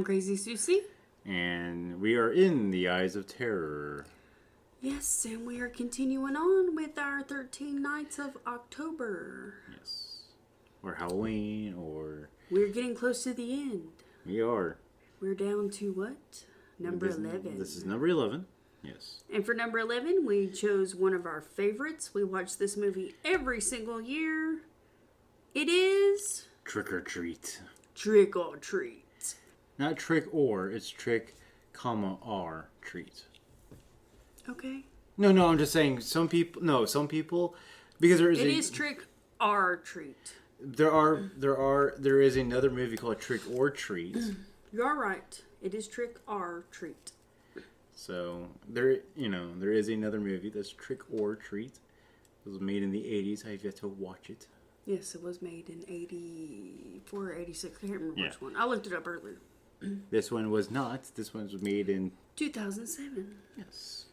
Crazy Susie. And we are in the Eyes of Terror. Yes, and we are continuing on with our 13 Nights of October. Yes. Or Halloween, or... We're getting close to the end. We are. We're down to what? Number 11. This is number 11. Yes. And for number 11, we chose one of our favorites. We watch this movie every single year. It is... Trick or Treat. Trick or Treat. Not trick or, it's trick, comma, or, treat. Okay. No, I'm just saying some people, because there is trick or treat. There is another movie called Trick or Treat. You're right. It is trick or treat. So, there is another movie that's Trick or Treat. It was made in the 80s. I've yet to watch it. Yes, it was made in 84 or 86. I can't remember which one. I looked it up earlier. This one was not. This one was made in 2007. Yes.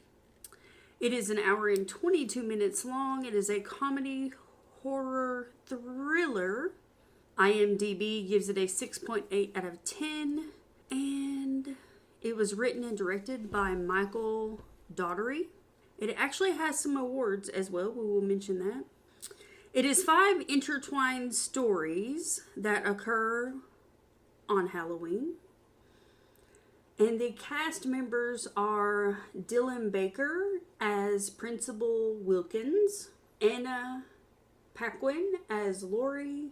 It is an hour and 22 minutes long. It is a comedy horror thriller. IMDb gives it a 6.8 out of 10. And it was written and directed by Michael Daugherty. It actually has some awards as well. We will mention that. It is 5 intertwined stories that occur on Halloween. And the cast members are Dylan Baker as Principal Wilkins, Anna Paquin as Laurie,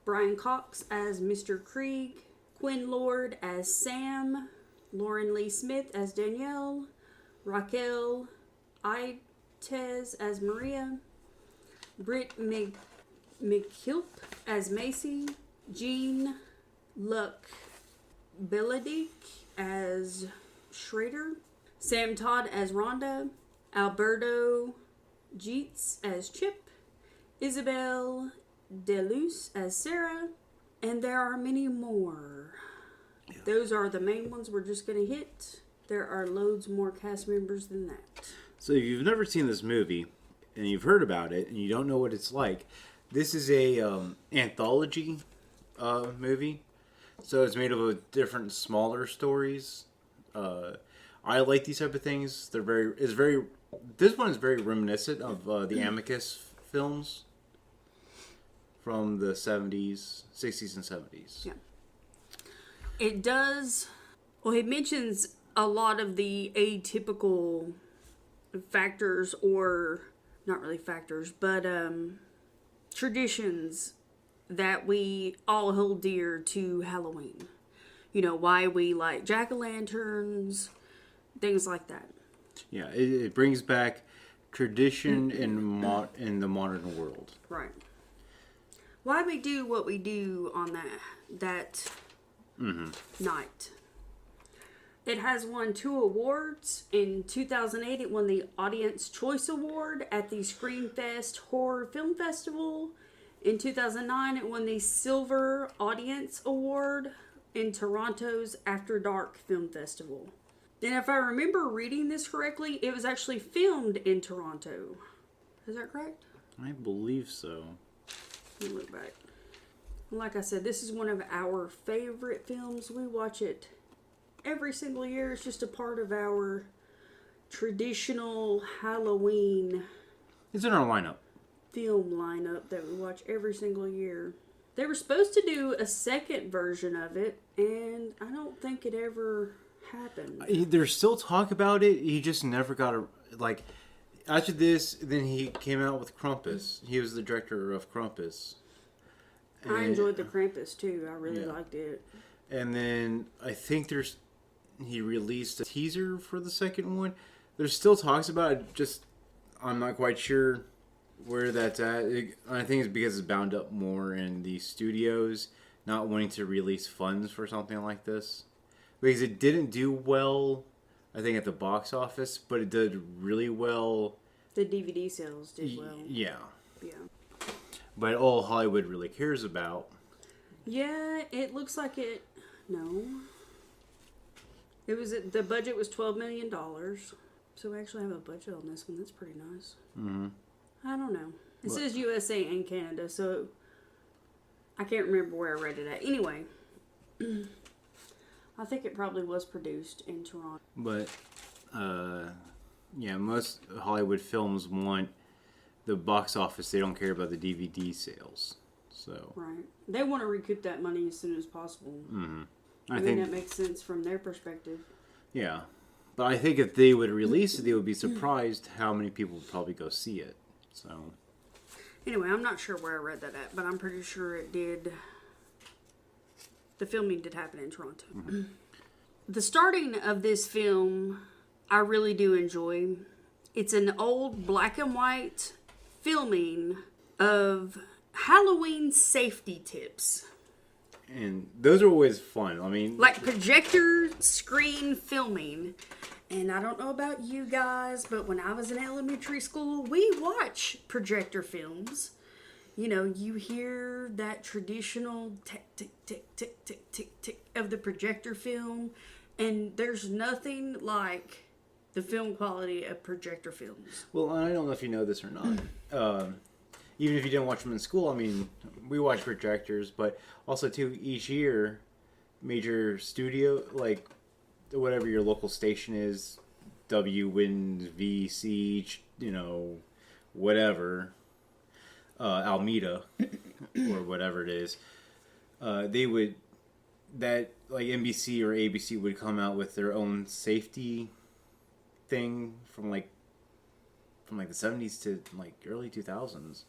Brian Cox as Mr. Krieg, Quinn Lord as Sam, Lauren Lee Smith as Danielle, Raquel Ites as Maria, Britt McKilp as Macy, Jean Luck Beledick as Schrader, Sam Todd as Rhonda, Alberto Jeets as Chip, Isabel DeLuce as Sarah, and there are many more. Yeah. Those are the main ones we're just going to hit. There are loads more cast members than that. So if you've never seen this movie, and you've heard about it, and you don't know what it's like, this is a anthology movie. So it's made up of different smaller stories. I like these type of things. This one is very reminiscent of the Amicus films from the 70s, 60s, and 70s. Yeah. It does... Well, it mentions a lot of the atypical factors, or not really factors, but traditions that we all hold dear to Halloween. You know, why we like jack-o'-lanterns, things like that. Yeah, it brings back tradition in the modern world. Right. Why we do what we do on that night. It has won 2 awards. In 2008, it won the Audience Choice Award at the Screamfest Horror Film Festival. In 2009, it won the Silver Audience Award in Toronto's After Dark Film Festival. And if I remember reading this correctly, it was actually filmed in Toronto. Is that correct? I believe so. Let me look back. Like I said, this is one of our favorite films. We watch it every single year. It's just a part of our traditional Halloween. It's in our lineup. Film lineup that we watch every single year. They were supposed to do a second version of it, and I don't think it ever happened. There's still talk about it. He just never got after this, then he came out with Krampus. He was the director of Krampus. I enjoyed the Krampus too. I really liked it. And then I think he released a teaser for the second one. There's still talks about it, just I'm not quite sure where that's at. I think it's because it's bound up more in the studios not wanting to release funds for something like this. Because it didn't do well, I think, at the box office, but it did really well. The DVD sales did well. Yeah. Yeah. But all Hollywood really cares about. Yeah, it looks like it. No. It was the budget was $12 million. So we actually have a budget on this one. That's pretty nice. Mm-hmm. I don't know. It says USA and Canada, so I can't remember where I read it at. Anyway, I think it probably was produced in Toronto. But, yeah, most Hollywood films want the box office. They don't care about the DVD sales. So Right. They want to recoup that money as soon as possible. I mean, think that makes sense from their perspective. yeah, but I think if they would release it, they would be surprised how many people would probably go see it. So Anyway, I'm not sure where I read that at, but I'm pretty sure it did. The filming did happen in Toronto. The starting of this film, I really do enjoy. It's an old black and white filming of Halloween safety tips. and those are always fun. I mean, Like projector screen filming. And I don't know about you guys, but when I was in elementary school, we watch projector films. You know, you hear that traditional tick, tick, tick, tick, tick, tick, tick of the projector film. And there's nothing like the film quality of projector films. well, I don't know if you know this or not. Even if you didn't watch them in school, I mean, we watch projectors, but also too each year, major studio like whatever your local station is, WWIN, VC, you know, whatever, Almeida or whatever it is, they would that like NBC or ABC would come out with their own safety thing from the 70s to like early 2000s.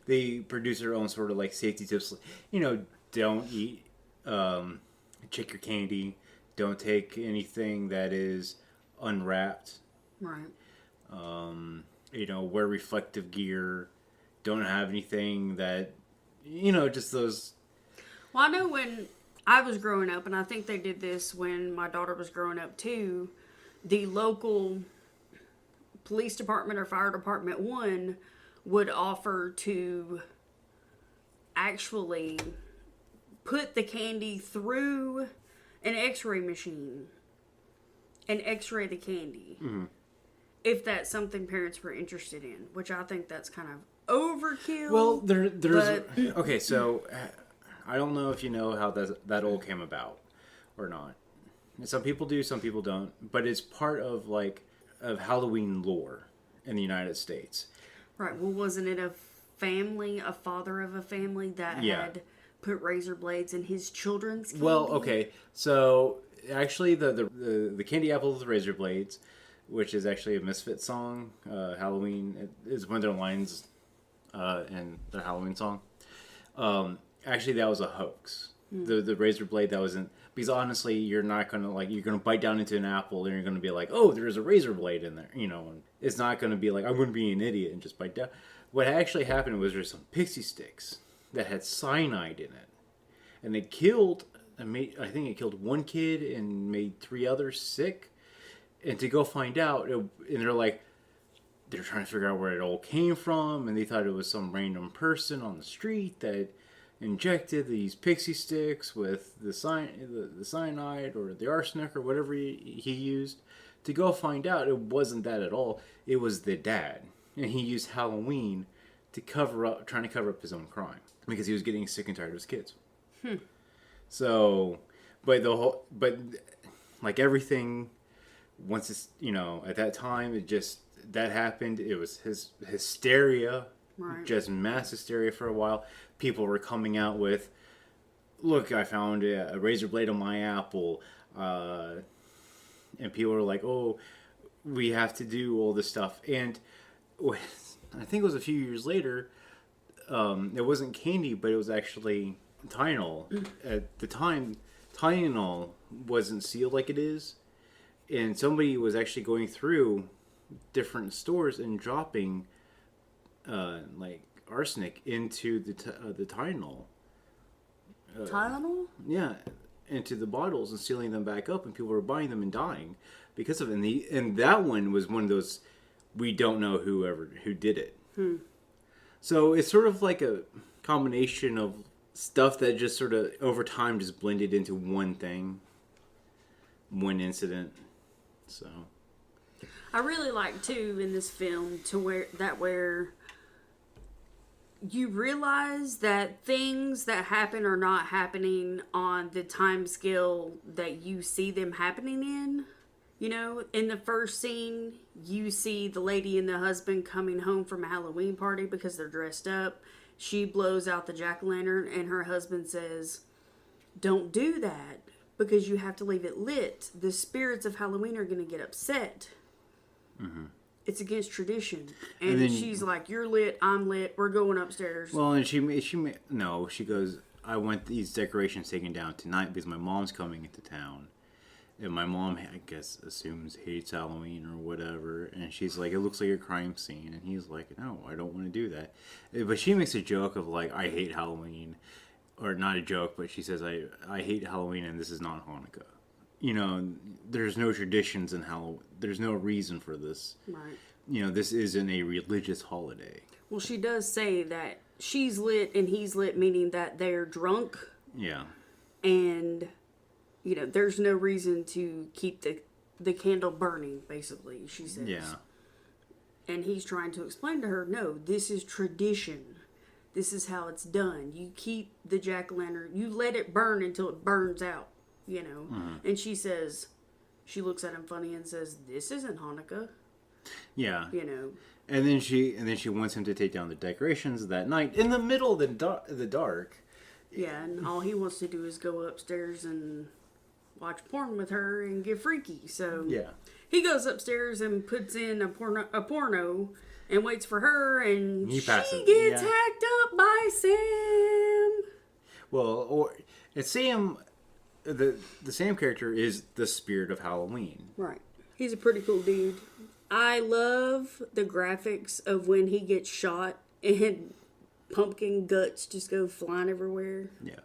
They produce their own sort of like safety tips. You know, don't eat, check your candy. Don't take anything that is unwrapped. Right. You know, wear reflective gear. Don't have anything that, you know, just those. Well, I know when I was growing up, and I think they did this when my daughter was growing up too, the local police department or fire department one would offer to actually put the candy through an x-ray machine and x-ray the candy. If that's something parents were interested in, which I think that's kind of overkill. Well, there's but- okay. So I don't know if you know how that all came about or not. Some people do, some people don't. But it's part of Halloween lore in the United States. Right. Well, wasn't it a father of a family that Yeah. had put razor blades in his children's candy? Well, okay. So actually, the candy apple with razor blades, which is actually a Misfit song, Halloween is one of their lines in their Halloween song. Actually, that was a hoax. The razor blade that wasn't, because honestly, you're not gonna you're gonna bite down into an apple and you're gonna be like, oh, there's a razor blade in there, you know. And it's not gonna be like, I'm gonna be an idiot and just bite down. What actually happened was there's some pixie sticks that had cyanide in it, and they killed. I think it killed one kid and made 3 others sick. And to go find out, and they're trying to figure out where it all came from, and they thought it was some random person on the street that injected these pixie sticks with the cyanide or the arsenic or whatever he used. To go find out, it wasn't that at all. It was the dad, and he used Halloween to trying to cover up his own crime because he was getting sick and tired of his kids. So, but like everything, once it's, you know, at that time, that happened. It was his hysteria, Right. just mass hysteria for a while. People were coming out with, look, I found a razor blade on my apple. And people were like, oh, we have to do all this stuff. And I think it was a few years later, it wasn't candy, but it was actually Tylenol. At the time, Tylenol wasn't sealed like it is. And somebody was actually going through different stores and dropping arsenic into the Tylenol. Tylenol? Yeah, into the bottles and sealing them back up, and people were buying them and dying because of it. And that one was one of those, we don't know who did it. So it's sort of like a combination of stuff that just sort of over time just blended into one thing, one incident. So I really like too in this film where you realize that things that happen are not happening on the time scale that you see them happening in. You know, in the first scene, you see the lady and the husband coming home from a Halloween party because they're dressed up. She blows out the jack-o'-lantern, and her husband says, "Don't do that because you have to leave it lit. The spirits of Halloween are going to get upset." Mm-hmm. It's against tradition. And then she's like, "You're lit, I'm lit, we're going upstairs." Well, and she goes, "I want these decorations taken down tonight because my mom's coming into town." And my mom, I guess, hates Halloween or whatever. And she's like, "It looks like a crime scene." And he's like, "No, I don't want to do that." But she makes a joke of like, "I hate Halloween." Or not a joke, but she says, I hate Halloween and this is not Hanukkah. You know, there's no traditions in Halloween. There's no reason for this. Right. You know, this isn't a religious holiday. Well, she does say that she's lit and he's lit, meaning that they're drunk. Yeah. And, you know, there's no reason to keep the candle burning, basically, she says. Yeah. And he's trying to explain to her, no, this is tradition. This is how it's done. You keep the jack-o'-lantern, you let it burn until it burns out, you know. Mm-hmm. And she says, she looks at him funny and says, "This isn't Hanukkah." Yeah. You know. And then she wants him to take down the decorations that night in the middle of the dark. Yeah, and all he wants to do is go upstairs and watch porn with her and get freaky. So yeah, he goes upstairs and puts in a porno and waits for her, and she gets hacked up by Sam. Well, Sam, the Sam character is the spirit of Halloween. Right. He's a pretty cool dude. I love the graphics of when he gets shot and pumpkin guts just go flying everywhere. Yeah.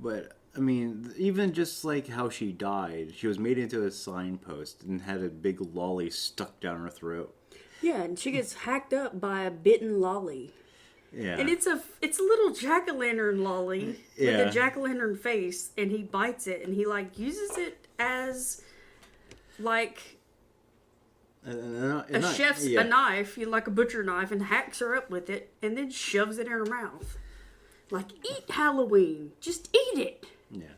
But, I mean, even just like how she died, she was made into a signpost and had a big lolly stuck down her throat. Yeah, and she gets hacked up by a bitten lolly. Yeah. And it's a little jack-o'-lantern lolly with a jack-o'-lantern face, and he bites it, and he, like, uses it as, like, a chef's a knife, like a butcher knife, and hacks her up with it, and then shoves it in her mouth. Like, eat Halloween. Just eat it. Yeah.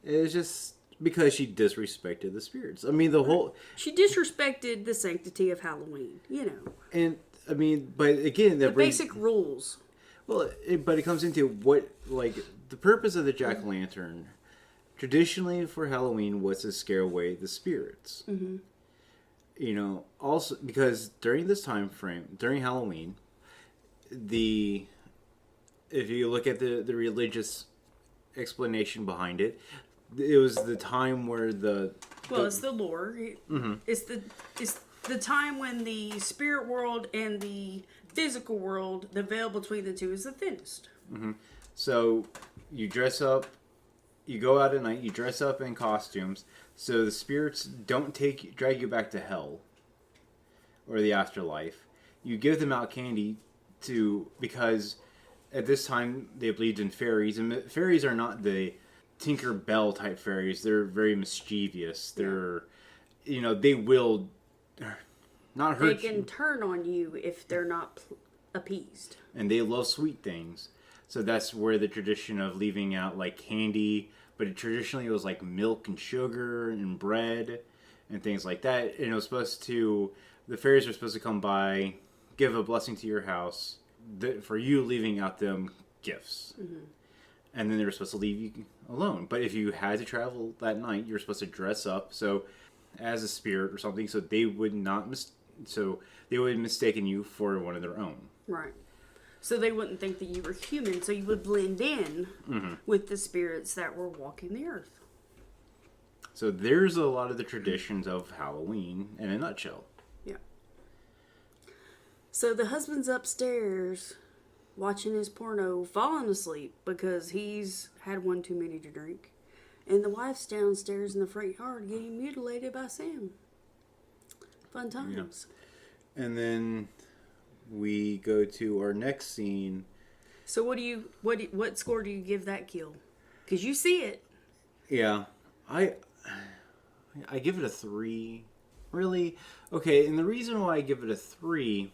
It's just because she disrespected the spirits. I mean, she disrespected the sanctity of Halloween, you know. And, I mean, but again... The basic rules. Well, but it comes into what, like, the purpose of the jack-o'-lantern, traditionally for Halloween, was to scare away the spirits. Mm-hmm. You know, also, because during this time frame, during Halloween, if you look at the religious explanation behind it, it was the time where it's the lore. Mm-hmm. It's the time when the spirit world and the physical world, the veil between the two, is the thinnest. Mm-hmm. So you dress up, you go out at night, you dress up in costumes, so the spirits don't drag you back to hell or the afterlife. You give them out candy because at this time they believed in fairies, and fairies are not the Tinker Bell type fairies. They're very mischievous. They're, you know, they will not hurt you. They can turn on you if they're not appeased. And they love sweet things. So that's where the tradition of leaving out like candy, but traditionally it was like milk and sugar and bread and things like that. And it was the fairies were supposed to come by, give a blessing to your house for you leaving out them gifts. Mm-hmm. And then they were supposed to leave you alone. But if you had to travel that night, you were supposed to dress up as a spirit or something, so they would not have mistaken you for one of their own. Right. So they wouldn't think that you were human, so you would blend in with the spirits that were walking the earth. So there's a lot of the traditions of Halloween in a nutshell. Yeah. So the husband's upstairs watching his porno, falling asleep because he's had one too many to drink. And the wife's downstairs in the front yard getting mutilated by Sam. Fun times. Yeah. And then we go to our next scene. So what score do you give that kill? Because you see it. Yeah. I give it a 3. Really? Okay, and the reason why I give it a 3...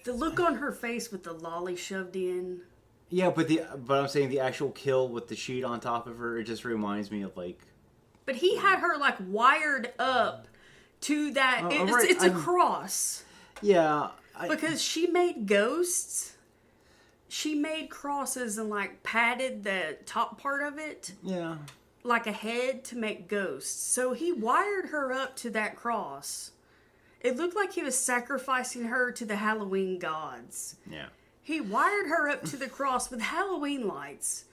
The look on her face with the lolly shoved in. Yeah, but I'm saying the actual kill with the sheet on top of her, it just reminds me of like. But he had her like wired up to that. Right, It's a cross. Yeah. Because she made ghosts. She made crosses and like padded the top part of it. Yeah. Like a head to make ghosts. So he wired her up to that cross. It looked like he was sacrificing her to the Halloween gods. Yeah. He wired her up to the cross with Halloween lights.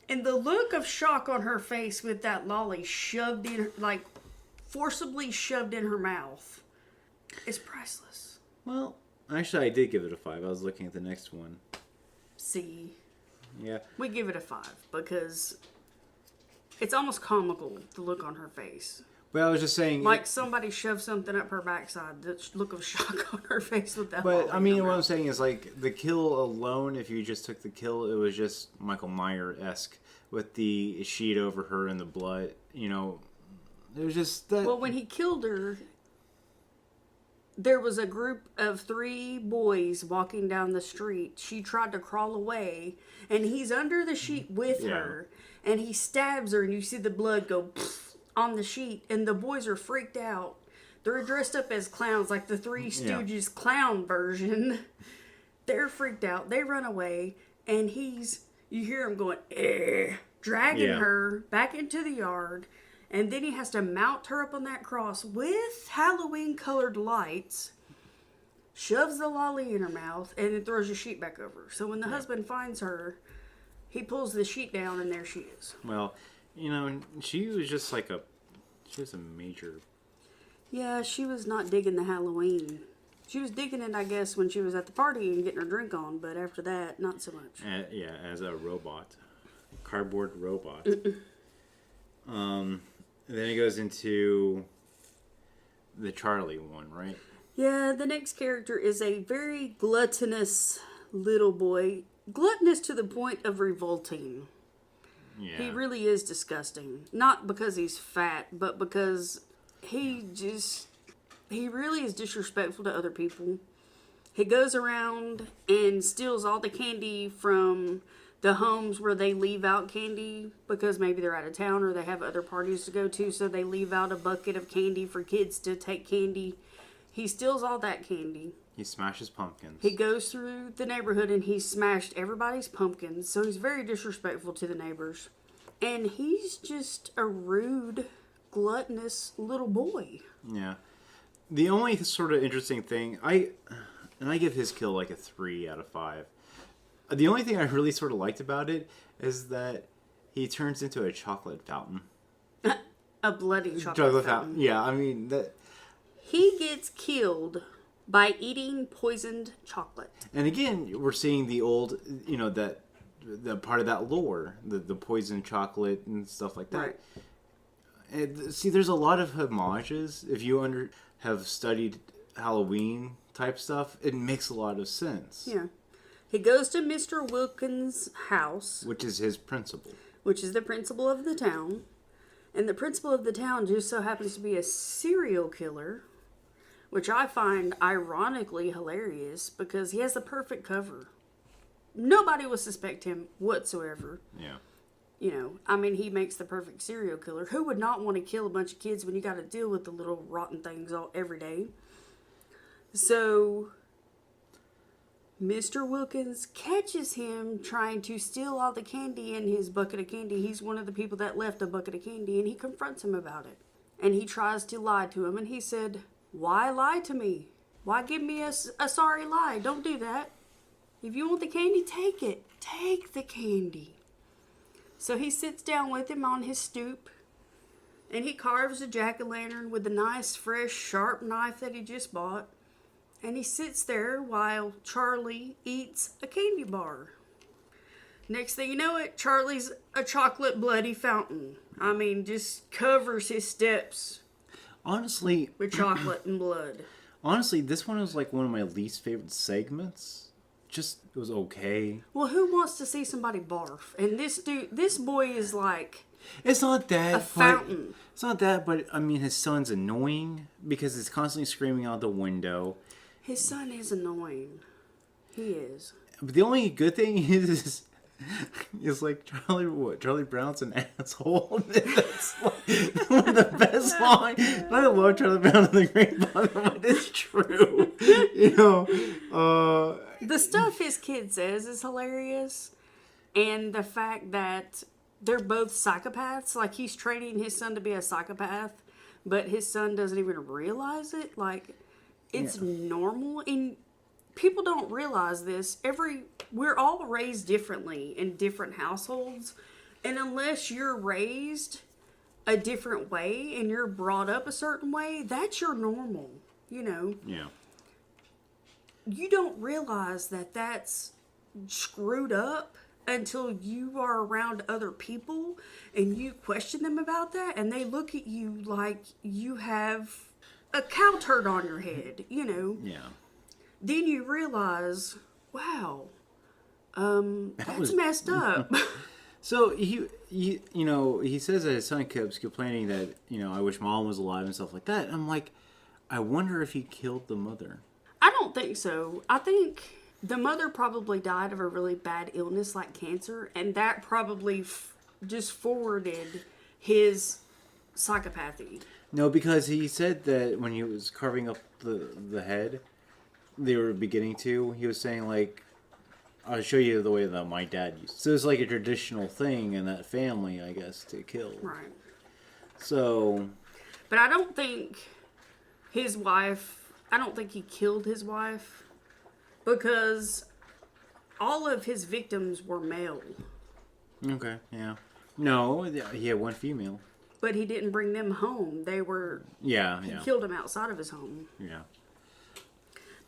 And the look of shock on her face with that lolly shoved in, like forcibly shoved in her mouth, is priceless. Well, actually, I did give it a 5. I was looking at the next one. See, Yeah. we give it a 5 because it's almost comical, the look on her face. But I was just saying. Like somebody shoved something up her backside. The look of shock on her face with that. But lolly I mean, in her what I'm mouth. saying is like the kill alone. If you just took the kill, it was just Michael Myers-esque with the sheet over her and the blood. You know, it was just that. Well, when he killed her, there was a group of 3 boys walking down the street. She tried to crawl away, and he's under the sheet with her, and he stabs her, and you see the blood go on the sheet, and the boys are freaked out. They're dressed up as clowns, like the Three Stooges clown version. They're freaked out. They run away, and you hear him going, dragging her back into the yard. And then he has to mount her up on that cross with Halloween colored lights, shoves the lolly in her mouth, and then throws the sheet back over. So when the husband finds her, he pulls the sheet down, and there she is. Well, you know, she was just like she was a major. Yeah, she was not digging the Halloween. She was digging it, I guess, when she was at the party and getting her drink on, but after that, not so much. As a robot, cardboard robot. Then it goes into the Charlie one, right? Yeah, the next character is a very gluttonous little boy. Gluttonous to the point of revolting. Yeah. He really is disgusting. Not because he's fat, but because he really is disrespectful to other people. He goes around and steals all the candy from the homes where they leave out candy because maybe they're out of town or they have other parties to go to, so they leave out a bucket of candy for kids to take candy. He steals all that candy. He smashes pumpkins. He goes through the neighborhood and he smashed everybody's pumpkins, so he's very disrespectful to the neighbors. And he's just a rude, gluttonous little boy. Yeah. The only sort of interesting thing, I give his kill like a 3 out of 5. The only thing I really sort of liked about it is that he turns into a chocolate fountain. A bloody chocolate fountain. Yeah, I mean that. He gets killed by eating poisoned chocolate. And again, we're seeing the old, you know, that the part of that lore, the poison chocolate and stuff like that. Right. And see, there's a lot of homages. If you have studied Halloween type stuff, it makes a lot of sense. Yeah. He goes to Mr. Wilkins' house, Which is his principal. which is the principal of the town. And the principal of the town just so happens to be a serial killer, which I find ironically hilarious because he has the perfect cover. Nobody would suspect him whatsoever. Yeah. You know, I mean, he makes the perfect serial killer. Who would not want to kill a bunch of kids when you got to deal with the little rotten things every day? So, Mr. Wilkins catches him trying to steal all the candy in his bucket of candy. He's one of the people that left a bucket of candy, and he confronts him about it. And he tries to lie to him, and he said, "Why lie to me? Why give me a sorry lie? Don't do that. If you want the candy, take it. Take the candy." So he sits down with him on his stoop, and he carves a jack-o'-lantern with a nice, fresh, sharp knife that he just bought. And he sits there while Charlie eats a candy bar. Next thing you know it, Charlie's a chocolate bloody fountain. I mean, just covers his steps Honestly, with chocolate and blood. this one was like one of my least favorite segments. Just, it was okay. Well, who wants to see somebody barf? And this boy is like It's not that. a fountain. It's not that, but I mean, his son's annoying because he's constantly screaming out the window. His son is annoying. He is. But the only good thing is like Charlie Brown's an asshole. That's like one of the best lines. I love Charlie Brown and the Grapevine, but it's true. You know, The stuff his kid says is hilarious. And the fact that they're both psychopaths. Like, he's training his son to be a psychopath, but his son doesn't even realize it. Like, it's normal. And people don't realize this. We're all raised differently in different households. And unless you're raised a different way and you're brought up a certain way, that's your normal, you know? yeah. You don't realize that that's screwed up until you are around other people and you question them about that, and they look at you like you have a cow turd on your head, you know? Yeah. Then you realize, wow, that's messed up. So he says that his son keeps complaining that, I wish mom was alive and stuff like that. And I'm like, I wonder if he killed the mother. I don't think so. I think the mother probably died of a really bad illness like cancer, and that probably just forwarded his psychopathy. No, because he said that when he was carving up the head, they were beginning to, he was saying, like, I'll show you the way that my dad used. So it's like a traditional thing in that family, I guess, to kill. Right. So. But I don't think he killed his wife, because all of his victims were male. Okay, yeah. No, he had one female. But he didn't bring them home. He killed them outside of his home. Yeah.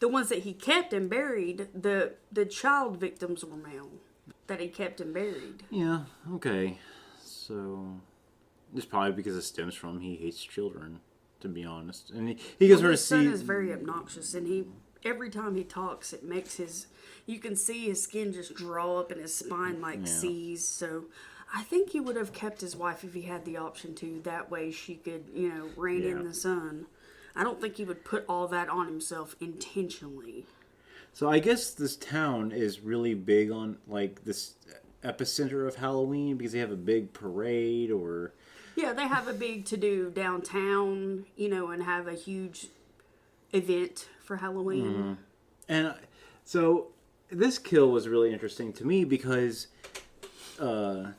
The ones that he kept and buried, the child victims were male that he kept and buried. Yeah, okay. So, it's probably because it stems from he hates children, to be honest. And he goes His son is very obnoxious, and every time he talks, it makes you can see his skin just draw up and his spine seize. So I think he would have kept his wife if he had the option to. That way she could, rein in the son. I don't think he would put all that on himself intentionally. So I guess this town is really big on, like, this epicenter of Halloween because they have a big parade or... Yeah, they have a big to-do downtown, and have a huge event for Halloween. Mm-hmm. And so this kill was really interesting to me because the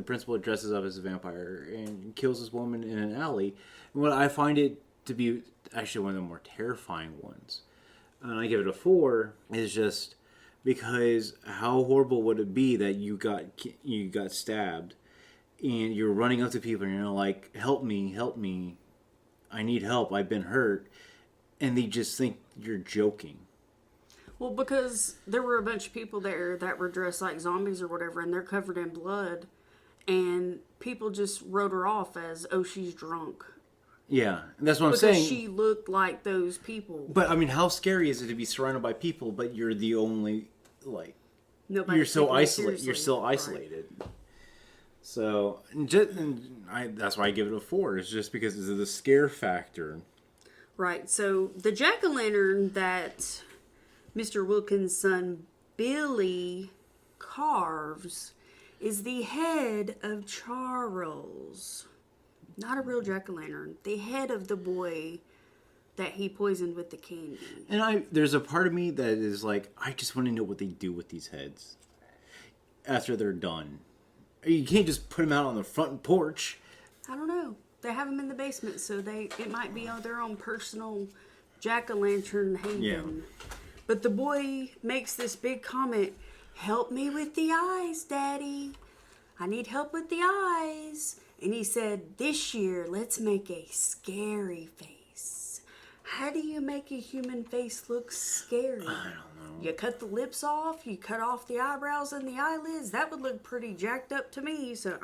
principal dresses up as a vampire and kills this woman in an alley. And what I find it to be actually one of the more terrifying ones, and I give it a 4, is just because how horrible would it be that you got stabbed and you're running up to people and you're like, help me, I need help, I've been hurt, and they just think you're joking. Well, because there were a bunch of people there that were dressed like zombies or whatever, and they're covered in blood, and people just wrote her off as, oh, she's drunk. Yeah, that's what I'm saying. Because she looked like those people. But, I mean, how scary is it to be surrounded by people, but you're the only, like... Nobody's you're so isolated. seriously. You're still isolated. Right. So, that's why I give it a 4. It's just because of the scare factor. Right. So, the jack-o'-lantern that Mr. Wilkins' son Billy carves is the head of Charles. Not a real jack-o'-lantern. The head of the boy that he poisoned with the candy. And there's a part of me that is like, I just want to know what they do with these heads after they're done. You can't just put them out on the front porch. I don't know. They have them in the basement, so it might be on their own personal jack-o'-lantern haven. Yeah. But the boy makes this big comment, help me with the eyes, Daddy. I need help with the eyes. And he said, this year, let's make a scary face. How do you make a human face look scary? I don't know. You cut the lips off, you cut off the eyebrows and the eyelids. That would look pretty jacked up to me. So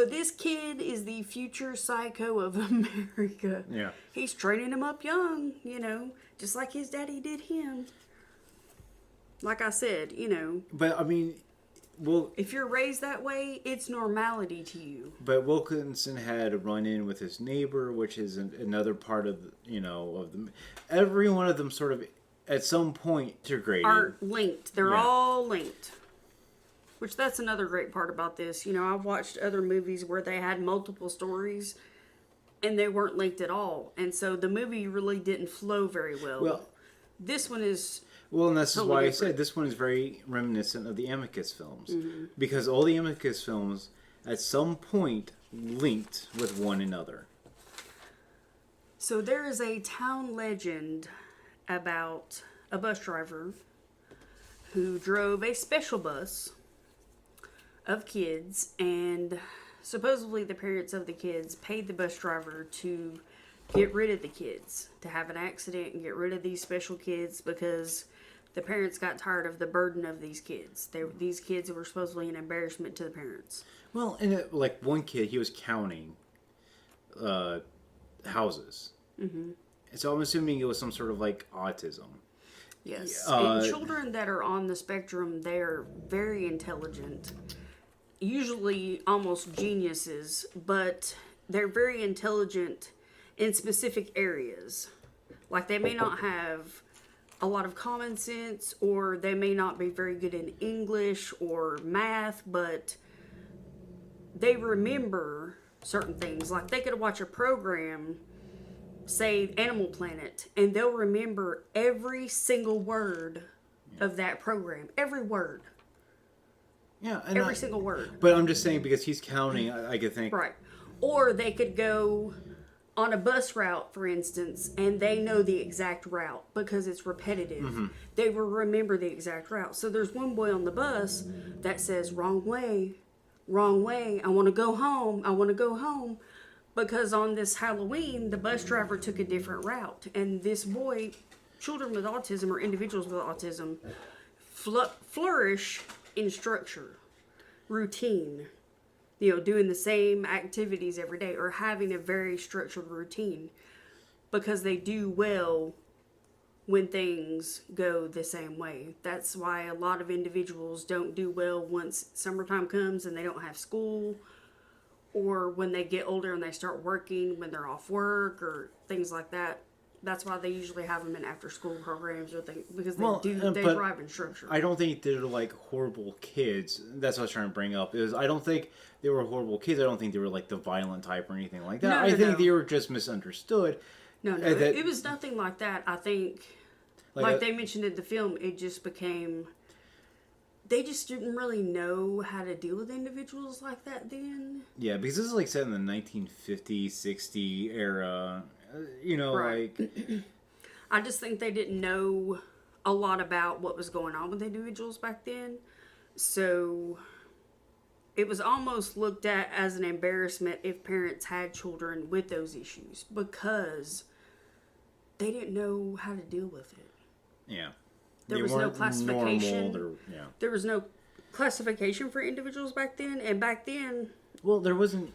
this kid is the future Psycho of America. Yeah. He's training him up young, just like his daddy did him. Like I said, But, I mean... Well, if you're raised that way, it's normality to you. But Wilkinson had a run-in with his neighbor, which is another part of every one of them sort of at some integrated. are linked. They're Yeah. all linked. Which that's another great part about this. You know, I watched other movies where they had multiple stories and they weren't linked at all. And so the movie really didn't flow very well. Well, This one is Well, and this is Totally why I different. said this one is very reminiscent of the Amicus films. Mm-hmm. Because all the Amicus films, at some point, linked with one another. so there is a town legend about a bus driver who drove a special bus of kids, and supposedly the parents of the kids paid the bus driver to get rid of the kids, to have an accident and get rid of these special kids because the parents got tired of the burden of these kids. These kids were supposedly an embarrassment to the parents. Well, and like one kid, he was counting houses. Mm-hmm. So I'm assuming it was some sort of like autism. Yes. Uh, And children that are on the spectrum, they're very intelligent. Usually almost geniuses, but they're very intelligent in specific areas. Like they may not have a lot of common sense, or they may not be very good in English or math, but they remember certain things. Like they could watch a program, say Animal Planet, and they'll remember every single word of that program. Every word. Yeah, and Every single word. But I'm just saying because he's counting, I could think. Right. Or they could go on a bus route, for instance, and they know the exact route because it's repetitive. Mm-hmm. They will remember the exact route. So there's one boy on the bus that says, wrong way, I want to go home, I want to go home. Because on this Halloween, the bus driver took a different route. And this boy, children with autism or individuals with autism, flourish in structure, routine. You know, doing the same activities every day or having a very structured routine because they do well when things go the same way. That's why a lot of individuals don't do well once summertime comes and they don't have school, or when they get older and they start working when they're off work or things like that. That's why they usually have them in after school programs or things, because they but thrive in structure. I don't think they're like horrible kids. That's what I was trying to bring up. I don't think they were horrible kids. I don't think they were like the violent type or anything like that. No, I think no. they were just misunderstood. No, that- it was nothing like that. I think, like they mentioned in the film, it just became, they just didn't really know how to deal with individuals like that then. Yeah, because this is like set in the 1950, 60 era. You know, Right. like I just think they didn't know a lot about what was going on with individuals back then. So it was almost looked at as an embarrassment if parents had children with those issues because they didn't know how to deal with it. yeah, There they was no weren't classification. normal, yeah. There was no classification for individuals back then, and back then, Well, there wasn't.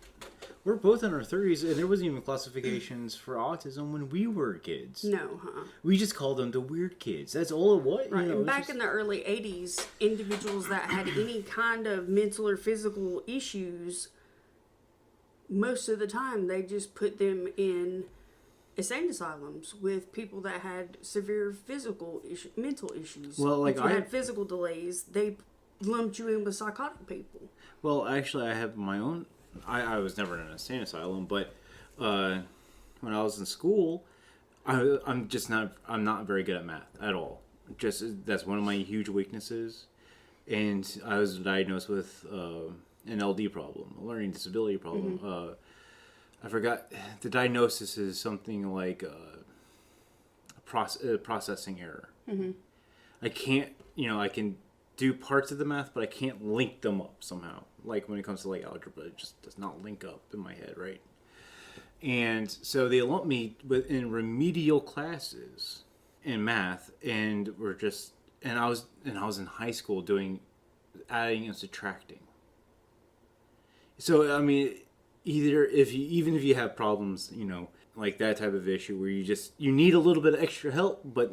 We're both in our 30s, and there wasn't even classifications for autism when we were kids. no, We just called them the weird kids. That's all it was. Right. You know, And it's back just- in the early 80s, individuals that had any kind of mental or physical issues, most of the time they just put them in insane asylums with people that had severe mental issues. Well, like if you I- had physical delays, they lumped you in with psychotic people. Well, actually, I have my own. I was never in an insane asylum, but when I was in school, I'm not very good at math at all. Just that's one of my huge weaknesses, and I was diagnosed with an LD problem, a learning disability problem. Mm-hmm. I forgot the diagnosis is something like processing error. Mm-hmm. I can't, I can do parts of the math, but I can't link them up somehow. Like when it comes to like algebra, it just does not link up in my head, right? And so they lump me in remedial classes in math, and I was in high school doing adding and subtracting. So I mean, even if you have problems, like that type of issue where you need a little bit of extra help, but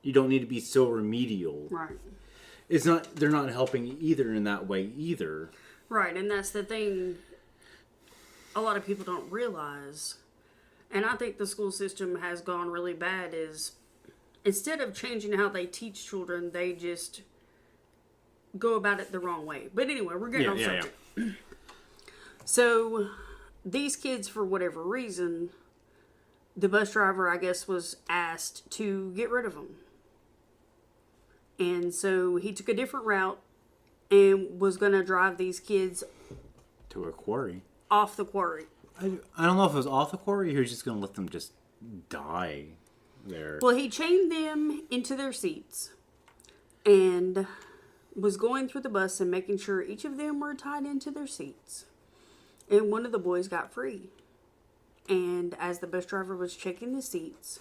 you don't need to be so remedial. Right. They're not helping either in that way either. Right, and that's the thing a lot of people don't realize. And I think the school system has gone really bad is instead of changing how they teach children, they just go about it the wrong way. But anyway, we're getting off subject. So these kids, for whatever reason, the bus driver, I guess, was asked to get rid of them. And so he took a different route and was going to drive these kids To a quarry. off the quarry. I don't know if it was off the quarry or he was just going to let them just die there. Well, he chained them into their seats and was going through the bus and making sure each of them were tied into their seats. And one of the boys got free. And as the bus driver was checking the seats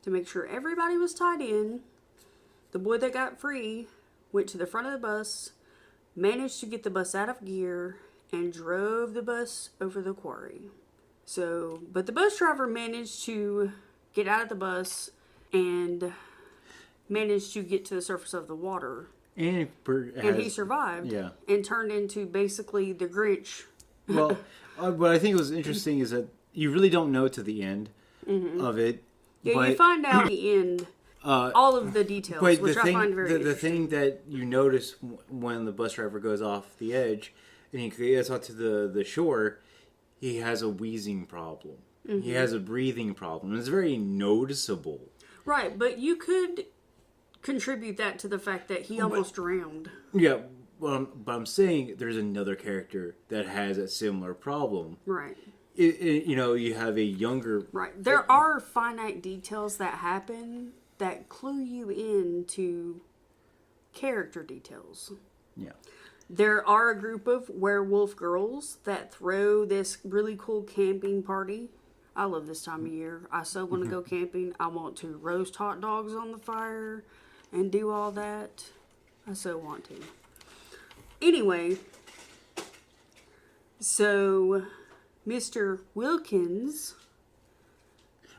to make sure everybody was tied in, the boy that got free went to the front of the bus, managed to get the bus out of gear, and drove the bus over the quarry. But the bus driver managed to get out of the bus and managed to get to the surface of the water. And He survived. Yeah. And turned into basically the Grinch. Well, what I think was interesting is that you really don't know to the end of it. Yeah, but, you find out at the end all of the details, but which I find very the interesting. thing that you notice when the bus driver goes off the edge and he gets onto the shore, he has a wheezing problem. He has a breathing problem. It's very noticeable. Right, but you could contribute that to the fact that he almost drowned. Yeah, but I'm saying there's another character that has a similar problem. Right. You have a younger... Right. There are finite details that happen that clue you into character details. Yeah. There are a group of werewolf girls that throw this really cool camping party. I love this time of year. I so want to go camping. I want to roast hot dogs on the fire and do all that. I so want to. Anyway, so Mr. Wilkins.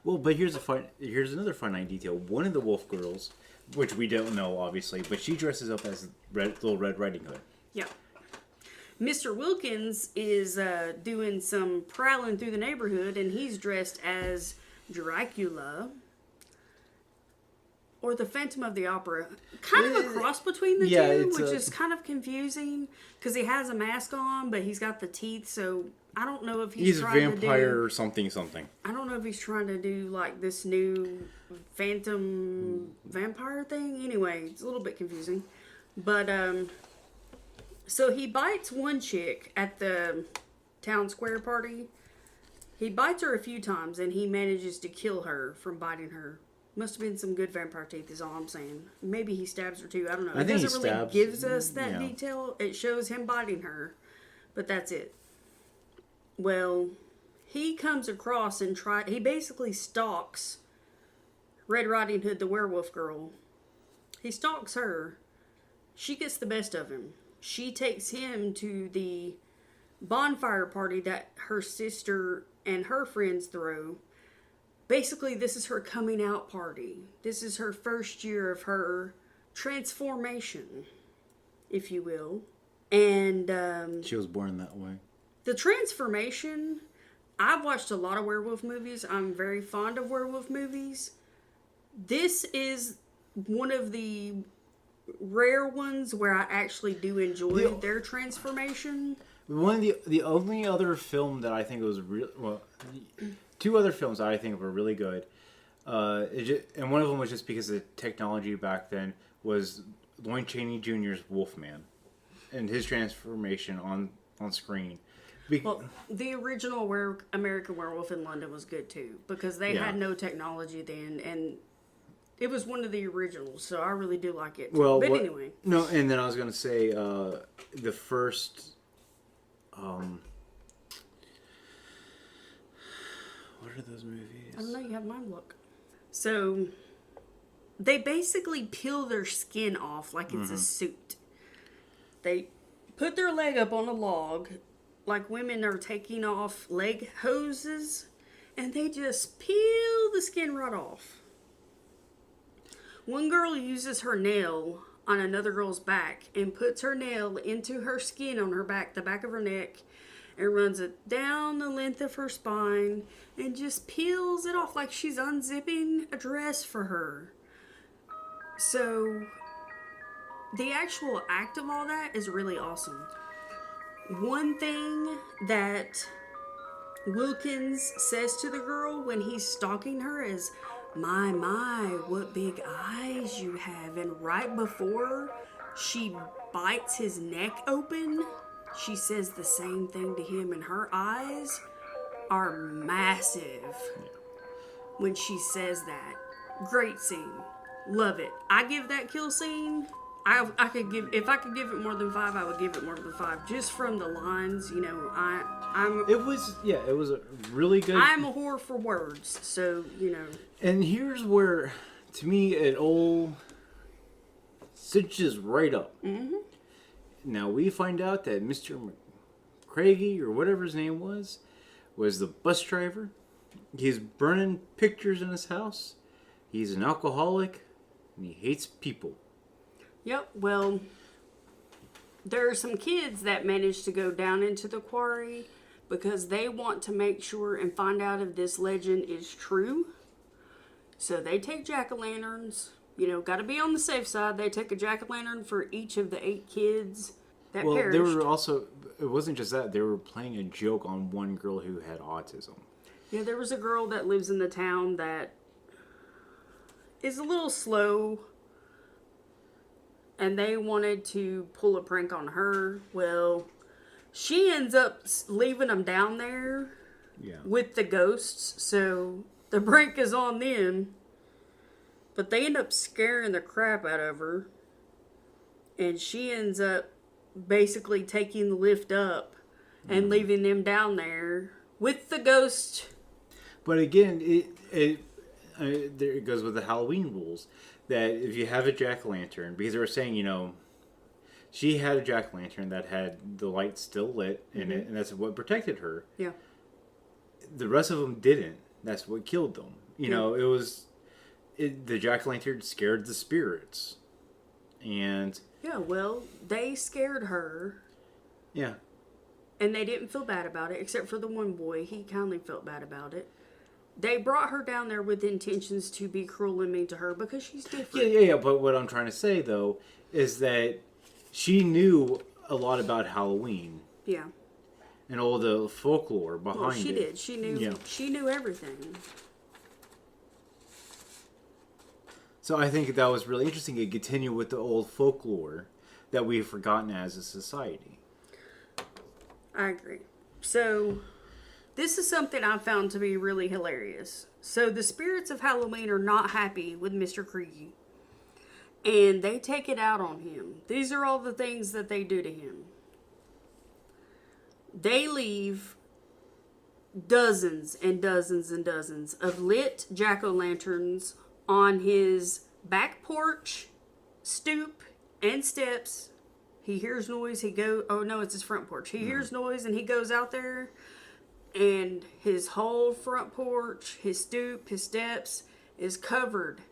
Well, but here's another finite detail. One of the wolf girls, which we don't know obviously, but she dresses up as Little Red Riding Hood. Yeah. Mr. Wilkins is doing some prowling through the neighborhood, and he's dressed as Dracula or the Phantom of the Opera. Kind of a cross between the two, which is kind of confusing because he has a mask on, but he's got the teeth, so I don't know if he's trying vampire to do... or something. I don't know if he's trying to do like this new phantom vampire thing. Anyway, it's a little bit confusing. But, so he bites one chick at the town square party. He bites her a few times and he manages to kill her from biting her. Must have been some good vampire teeth is all I'm saying. Maybe he stabs her too. I don't know. It doesn't really gives us that detail. It shows him biting her, but that's it. Well, he comes across and he basically stalks Red Riding Hood, the werewolf girl. He stalks her. She gets the best of him. She takes him to the bonfire party that her sister and her friends throw. Basically, this is her coming out party. This is her first year of her transformation, if you will. And she was born that way. The transformation, I've watched a lot of werewolf movies. I'm very fond of werewolf movies. This is one of the rare ones where I actually do enjoy their transformation. One of the only other film that I think was two other films that I think were really good, and one of them was just because the technology back then was Lon Chaney Jr.'s Wolfman, and his transformation on screen. Well, the original American Werewolf in London was good too because they had no technology then, and it was one of the originals, so I really do like it. Well, but anyway. No, and then I was going to say the first... what are those movies? I don't know, you have mind block. So, they basically peel their skin off like it's a suit. They put their leg up on a log, like women are taking off leg hoses, and they just peel the skin right off. One girl uses her nail on another girl's back and puts her nail into her skin on her back, the back of her neck, and runs it down the length of her spine and just peels it off like she's unzipping a dress for her. So, the actual act of all that is really awesome. One thing that Wilkins says to the girl when he's stalking her is, my, what big eyes you have. And right before she bites his neck open, she says the same thing to him, and her eyes are massive when she says that. Great scene. Love it. I give that kill scene, I could give, if I could give it more than 5, I would give it more than 5. Just from the lines, you know, It was a really good. I'm a whore for words, so, you know. And here's where, to me, it all cinches right up. Mm-hmm. Now we find out that Mr. Craigie, or whatever his name was the bus driver. He's burning pictures in his house. He's an alcoholic, and he hates people. Yep, well, there are some kids that manage to go down into the quarry because they want to make sure and find out if this legend is true. So they take jack-o'-lanterns. You know, got to be on the safe side. They take a jack-o'-lantern for each of the 8 kids that perished. They were also, it wasn't just that, they were playing a joke on one girl who had autism. Yeah, there was a girl that lives in the town that is a little slow, and they wanted to pull a prank on her. Well, she ends up leaving them down there with the ghosts, so the prank is on them. But they end up scaring the crap out of her, and she ends up basically taking the lift up and leaving them down there with the ghost. But again, there it goes with the Halloween rules, that if you have a jack-o'-lantern, because they were saying, you know, she had a jack-o'-lantern that had the light still lit in it, and that's what protected her. Yeah. The rest of them didn't. That's what killed them. You know, the jack-o'-lantern scared the spirits. And... yeah, well, they scared her. Yeah. And they didn't feel bad about it, except for the one boy. He kindly felt bad about it. They brought her down there with intentions to be cruel and mean to her because she's different. Yeah. But what I'm trying to say, though, is that she knew a lot about Halloween. Yeah. And all the folklore behind it. Well, she did. She knew. Yeah. She knew everything. So I think that was really interesting to continue with the old folklore that we've forgotten as a society. I agree. So, this is something I found to be really hilarious. So, the spirits of Halloween are not happy with Mr. Craigie, and they take it out on him. These are all the things that they do to him. They leave dozens and dozens and dozens of lit jack-o'-lanterns on his back porch, stoop, and steps. He hears noise, it's his front porch. He hears noise and he goes out there, and his whole front porch, his stoop, his steps is covered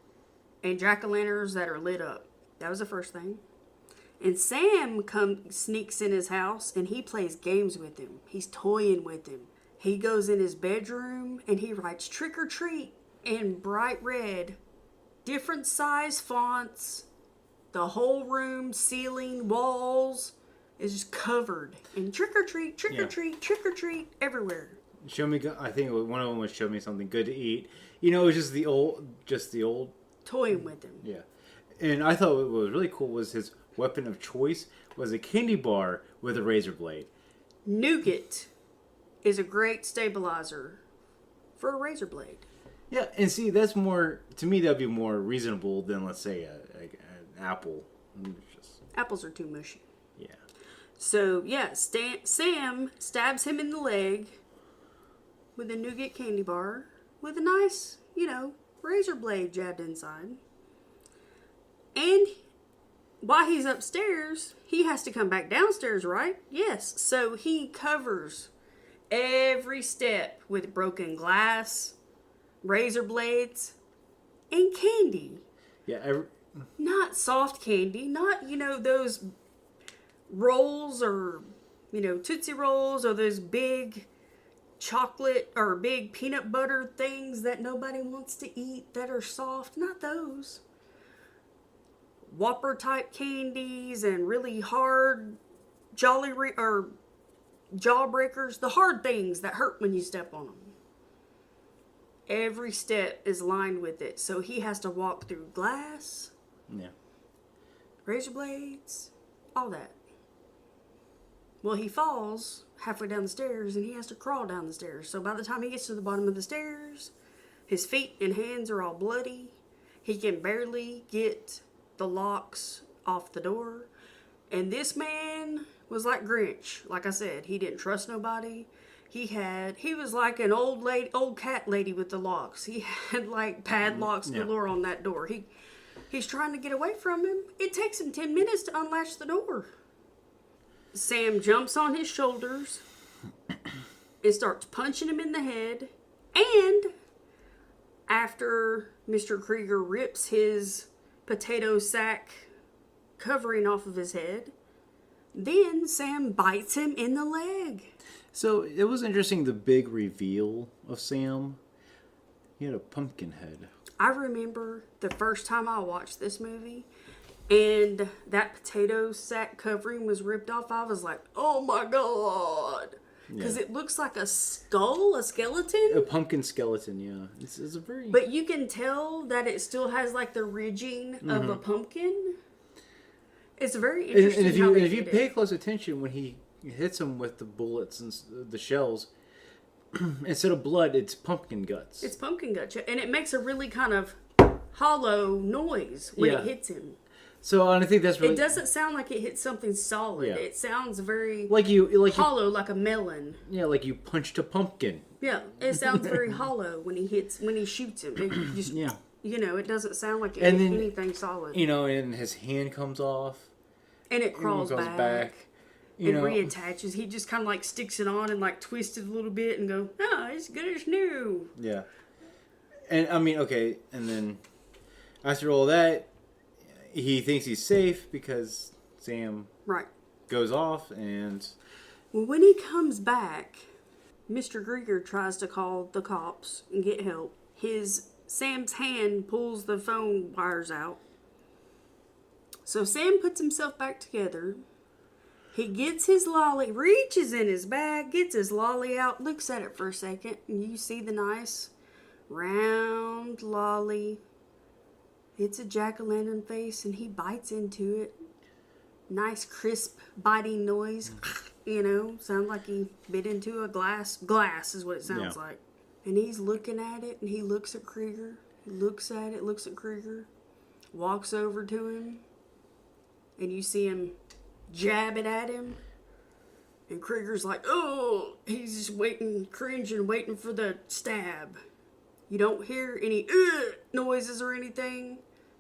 in jack-o'-lanterns that are lit up. That was the first thing. And Sam sneaks in his house and he plays games with him. He's toying with him. He goes in his bedroom and he writes trick or treat in bright red, different size fonts. The whole room, ceiling, walls is just covered in trick or treat, trick or treat, trick or treat everywhere. I think one of them was show me something good to eat. You know, it was just the old toying with him. Yeah, and I thought what was really cool was his weapon of choice was a candy bar with a razor blade. Nougat is a great stabilizer for a razor blade. Yeah, and see, that's more, to me, that'd be more reasonable than, let's say, an apple. Apples are too mushy. Yeah. So, yeah, Sam stabs him in the leg with a nougat candy bar with a nice, razor blade jabbed inside. And while he's upstairs, he has to come back downstairs, right? Yes. So he covers every step with broken glass, razor blades, and candy. Yeah. Not soft candy, not, those rolls or, Tootsie Rolls or those big chocolate or big peanut butter things that nobody wants to eat that are soft. Not those. Whopper type candies and really hard or jawbreakers, the hard things that hurt when you step on them. Every step is lined with it. So he has to walk through glass, Yeah. razor blades, all that. Well, he falls halfway down the stairs and he has to crawl down the stairs. So by the time he gets to the bottom of the stairs, his feet and hands are all bloody. He can barely get the locks off the door. And this man was like Grinch. Like I said, he didn't trust nobody. He was like an old cat lady with the locks. He had like padlocks galore on that door. He's trying to get away from him. It takes him 10 minutes to unlatch the door. Sam jumps on his shoulders and starts punching him in the head. And after Mr. Krieger rips his potato sack covering off of his head, then Sam bites him in the leg. So it was interesting, the big reveal of Sam. He had a pumpkin head. I remember the first time I watched this movie and that potato sack covering was ripped off. I was like, oh my God. Because it looks like a skull, a skeleton. A pumpkin skeleton, yeah. It's a very... But you can tell that it still has like the ridging of a pumpkin. It's very interesting. And if you pay close attention when he hits him with the bullets and the shells, instead of blood, it's pumpkin guts. It's pumpkin guts. And it makes a really kind of hollow noise when it hits him. So, and I think that's really... It doesn't sound like it hit something solid. Yeah. It sounds very hollow, like a melon. Yeah, like you punched a pumpkin. Yeah, it sounds very hollow when he shoots him. It just, it doesn't sound like it hit anything solid. And his hand comes off. And it crawls back. And reattaches. He just kind of like sticks it on and like twists it a little bit and go, it's good as new. Yeah. And I mean, okay, and then after all that, he thinks he's safe because Sam goes off and... Well, when he comes back, Mr. Krieger tries to call the cops and get help. Sam's hand pulls the phone wires out. So Sam puts himself back together. He gets his lolly, reaches in his bag, gets his lolly out, looks at it for a second, and you see the nice round lolly. It's a jack-o'-lantern face, and he bites into it. Nice, crisp, biting noise. Sounds like he bit into a glass. Glass is what it sounds like. And he's looking at it, and he looks at Krieger. He looks at it, looks at Krieger. Walks over to him, and you see him jab it at him. And Krieger's like, oh! He's just waiting, cringing, waiting for the stab. You don't hear any noises or anything.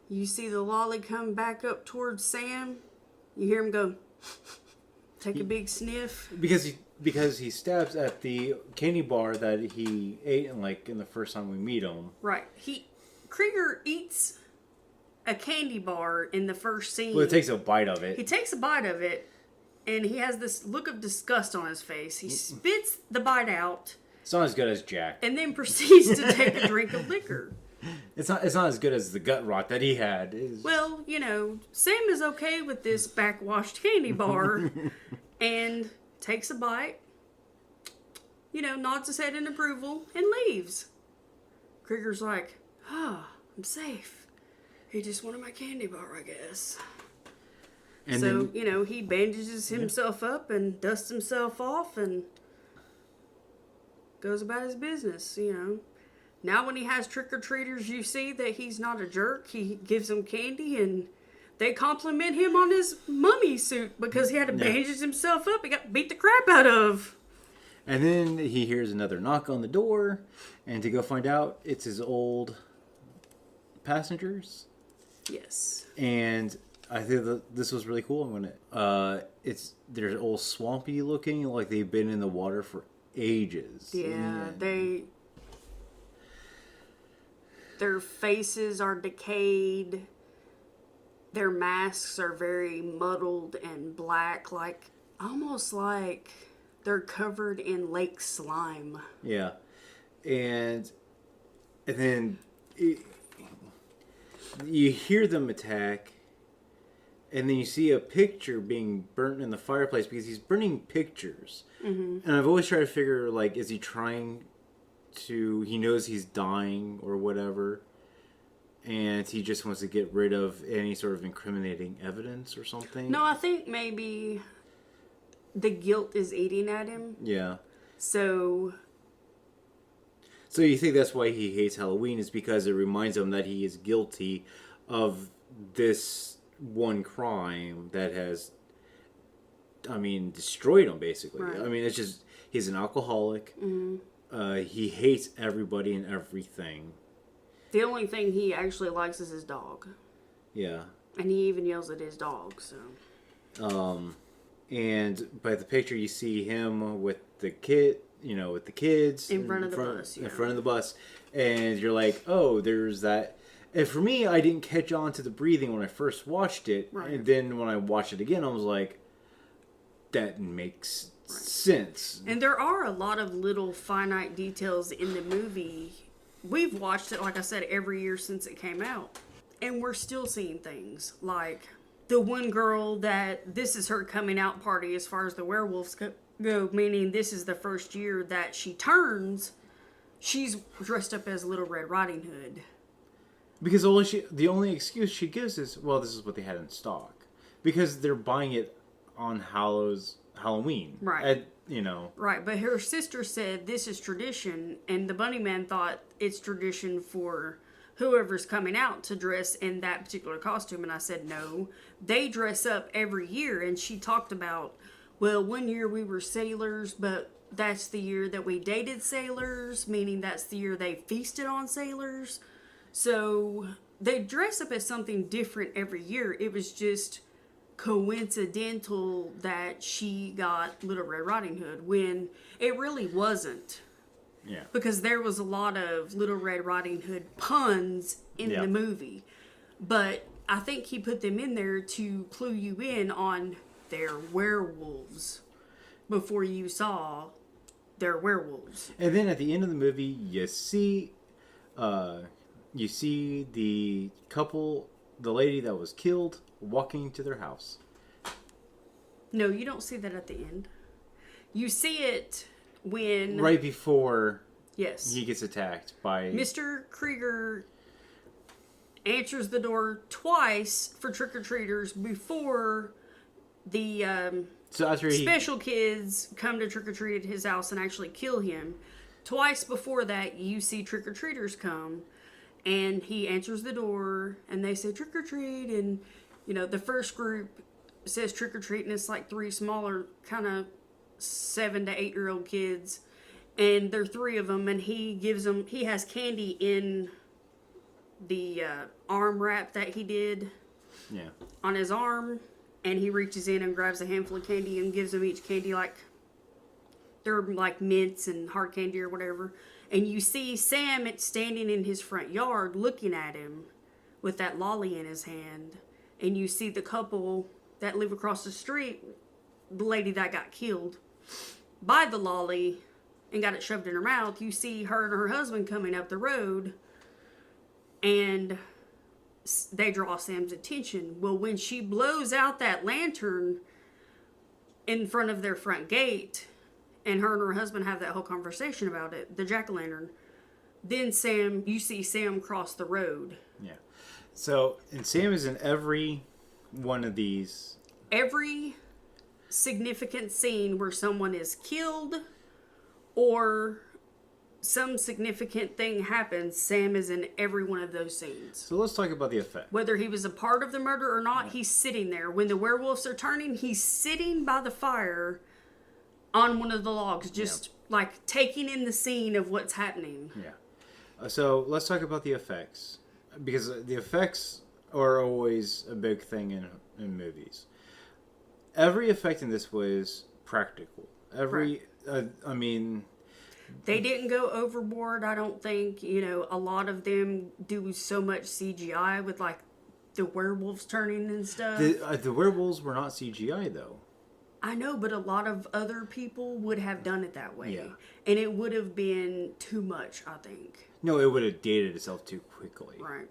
You see the lolly come back up towards Sam. You hear him go, take a big sniff. Because he stabs at the candy bar that he ate in the first time we meet him. Right. Krieger eats a candy bar in the first scene. Well, he takes a bite of it. He takes a bite of it, and he has this look of disgust on his face. He spits the bite out. It's not as good as Jack. And then proceeds to take a drink of liquor. It's not as good as the gut rot that he had. Well, Sam is okay with this backwashed candy bar and takes a bite, nods his head in approval and leaves. Krieger's like, I'm safe. He just wanted my candy bar, I guess. And so, then, he bandages himself up and dusts himself off and goes about his business, Now when he has trick-or-treaters, you see that he's not a jerk. He gives them candy, and they compliment him on his mummy suit because he had to bandage himself up. He got beat the crap out of. And then he hears another knock on the door, and to go find out, it's his old passengers. Yes. And I think that this was really cool. They're all swampy looking, like they've been in the water for ages. Yeah, their faces are decayed. Their masks are very muddled and black, almost like they're covered in lake slime. Yeah. And then you hear them attack, and then you see a picture being burnt in the fireplace because he's burning pictures. And I've always tried to figure, like, is he trying to... He knows he's dying or whatever, and he just wants to get rid of any sort of incriminating evidence or something? No, I think maybe the guilt is eating at him. Yeah. So you think that's why he hates Halloween, is because it reminds him that he is guilty of this one crime that has, I mean, destroyed him, basically. Right. I mean, it's just, he's an alcoholic. He hates everybody and everything. the only thing he actually likes is his dog. Yeah. And he even yells at his dog, so. And by the picture, you see him with the kid, with the kids. In front of the bus, yeah. In front of the bus. And you're like, oh, there's that. And for me, I didn't catch on to the breathing when I first watched it. Right. And then when I watched it again, I was like, that makes sense. And there are a lot of little finite details in the movie. We've watched it, like I said, every year since it came out. And we're still seeing things. Like the one girl that this is her coming out party as far as the werewolves go, meaning this is the first year that she turns. She's dressed up as Little Red Riding Hood. Because the only excuse she gives is, well, this is what they had in stock. Because they're buying it on Halloween. Right. Right, but her sister said this is tradition, and the Bunny Man thought it's tradition for whoever's coming out to dress in that particular costume. And I said, no, they dress up every year. And she talked about, well, one year we were sailors, but that's the year that we dated sailors, meaning that's the year they feasted on sailors. So they dress up as something different every year. It was just coincidental that she got Little Red Riding Hood when it really wasn't. Yeah. Because there was a lot of Little Red Riding Hood puns in the movie. But I think he put them in there to clue you in on their werewolves before you saw their werewolves. And then at the end of the movie, you see the couple, the lady that was killed, walking to their house. No, you don't see that at the end. You see it when... Right before yes, he gets attacked by... Mr. Krieger answers the door twice for trick-or-treaters before the So after special kids come to trick-or-treat at his house and actually kill him. Twice before that, you see trick-or-treaters come, and he answers the door, and they say trick-or-treat, and, the first group says trick-or-treat, and it's like three smaller, kind of 7 to 8 year old kids, and there are 3 of them, and he has candy in the arm wrap that he did on his arm, and he reaches in and grabs a handful of candy and gives them each candy, like they're like mints and hard candy or whatever. And you see Sam standing in his front yard looking at him with that lolly in his hand, and you see the couple that live across the street, the lady that got killed by the lolly and got it shoved in her mouth. You see her and her husband coming up the road, and they draw Sam's attention. Well, when she blows out that lantern in front of their front gate, and her and her husband have that whole conversation about it, the jack-o'-lantern, then you see Sam cross the road. Yeah. So, and Sam is in every one of these. Every significant scene where someone is killed or some significant thing happens, Sam is in every one of those scenes. So let's talk about the effect. Whether he was a part of the murder or not, he's sitting there. When the werewolves are turning, he's sitting by the fire on one of the logs, just like taking in the scene of what's happening. Yeah. So let's talk about the effects, because the effects are always a big thing in movies. Every effect in this was practical. They didn't go overboard, I don't think. A lot of them do so much CGI with like the werewolves turning and stuff. The werewolves were not CGI though. I know, but a lot of other people would have done it that way. Yeah. And it would have been too much, I think. No, it would have dated itself too quickly. Right.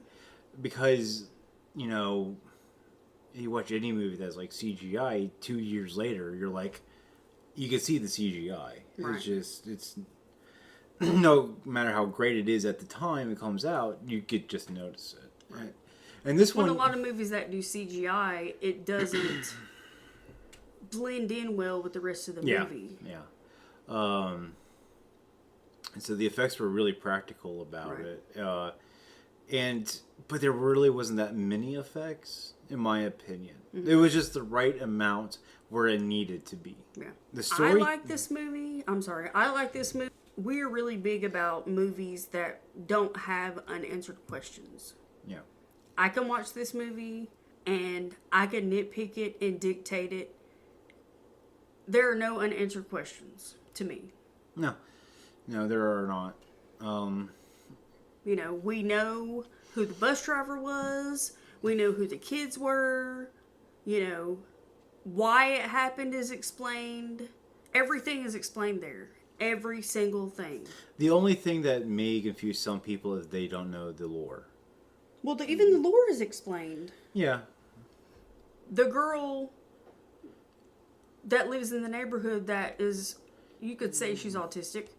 Because, you watch any movie that's like CGI, 2 years later, you're like, you can see the CGI. Right. It's just, it's no matter how great it is at the time it comes out, you could just notice it. Right. And this When one, a lot of movies that do CGI, it doesn't blend in well with the rest of the movie. Yeah. And so the effects were really practical about Right. it. But there really wasn't that many effects, in my opinion. It was just the right amount where it needed to be. Yeah. The story. I like this movie. I like this movie. We're really big about movies that don't have unanswered questions. Yeah. I can watch this movie and I can nitpick it and dictate it. There are no unanswered questions to me. No, there are not. You know, we know who the bus driver was. We know who the kids were. You know, why it happened is explained. Everything is explained there. Every single thing. The only thing that may confuse some people is they don't know the lore. Well, even the lore is explained. Yeah. The girl that lives in the neighborhood that is, you could say she's autistic.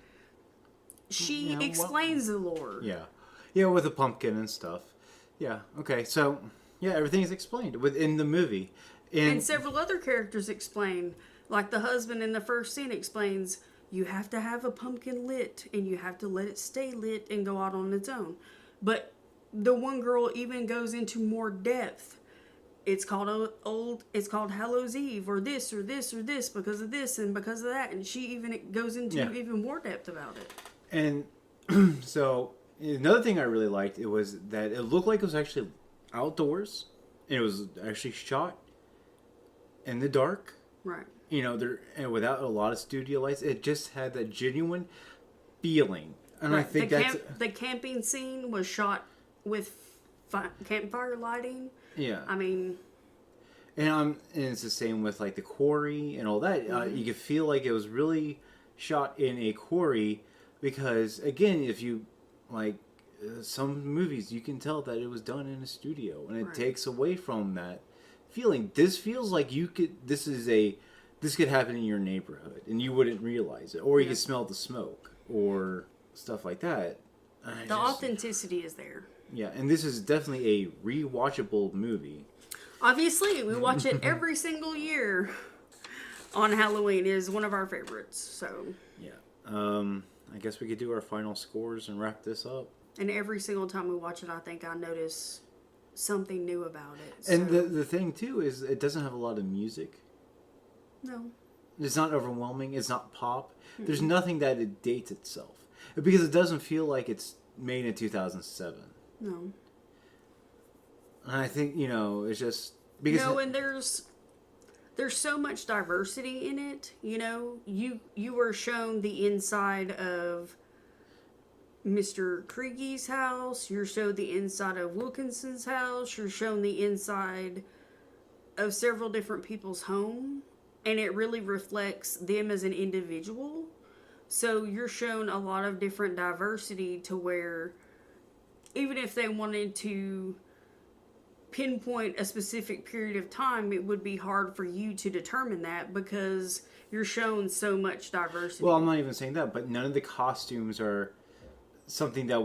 She Yeah, well- explains the lore. Yeah. Yeah, with the pumpkin and stuff. Yeah. Okay. So, yeah, everything is explained within the movie. And several other characters explain, like the husband in the first scene explains, you have to have a pumpkin lit and you have to let it stay lit and go out on its own. But the one girl even goes into more depth. It's called it's called Hallows Eve or this or this or this because of this and because of that. And she even goes into even more depth about it. And so another thing I really liked, it was that it looked like it was actually outdoors and it was actually shot in the dark. Right. You know, and without a lot of studio lights, it just had that genuine feeling. And I think the camping scene was shot with campfire lighting. Yeah. I mean, and it's the same with like the quarry and all that. You could feel like it was really shot in a quarry because, again, if you like some movies, you can tell that it was done in a studio, and it takes away from that feeling. This feels like this could happen in your neighborhood, and you wouldn't realize it, or you could smell the smoke or stuff like that. The authenticity is there. Yeah, and this is definitely a rewatchable movie. Obviously, we watch it every single year on Halloween. It is one of our favorites. So Yeah. I guess we could do our final scores and wrap this up. And every single time we watch it, I think I notice something new about it. So. And the thing, too, is it doesn't have a lot of music. No. It's not overwhelming. It's not pop. There's nothing that it dates itself. Because it doesn't feel like it's made in 2007. No. And I think, it's just... because and there's so much diversity in it. You know, you were shown the inside of Mr. Kriege's house. You're shown the inside of Wilkinson's house. You're shown the inside of several different people's home. And it really reflects them as an individual. So you're shown a lot of different diversity to where even if they wanted to pinpoint a specific period of time, it would be hard for you to determine that because you're shown so much diversity. Well, I'm not even saying that, but none of the costumes are something that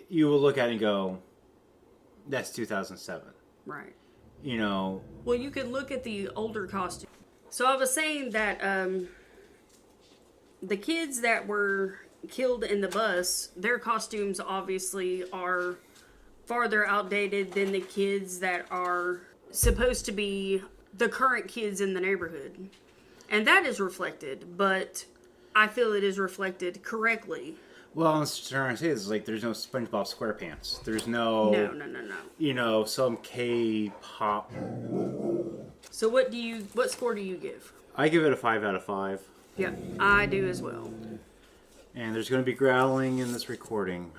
you would look at and go, that's 2007. Right. Well, you could look at the older costumes. So I was saying that the kids that were killed in the bus, their costumes obviously are farther outdated than the kids that are supposed to be the current kids in the neighborhood. And that is reflected, but I feel it is reflected correctly. Well, I was trying to say is like there's no SpongeBob SquarePants. There's no... No. Some K-pop... So what score do you give? I give it a 5 out of 5. Yeah, I do as well. And there's going to be growling in this recording.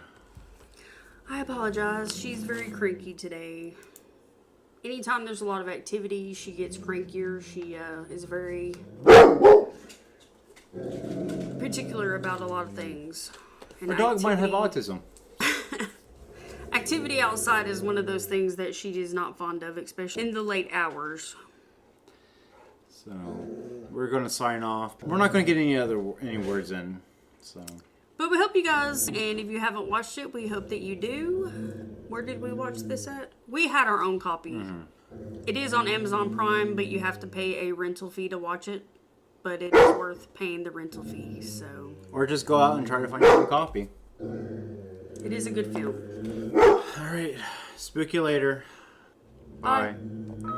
I apologize. She's very cranky today. Anytime there's a lot of activity, she gets crankier. She is very particular about a lot of things. And Our dog might have autism. activity outside is one of those things that she is not fond of, especially in the late hours. So we're going to sign off. We're not going to get any words in. So. But we hope you guys, and if you haven't watched it, we hope that you do. Where did we watch this at? We had our own copy. Mm-hmm. It is on Amazon Prime, but you have to pay a rental fee to watch it. But it is worth paying the rental fee, so. Or just go out and try to find your own copy. It is a good film. All right. Spook you later. Bye. Bye.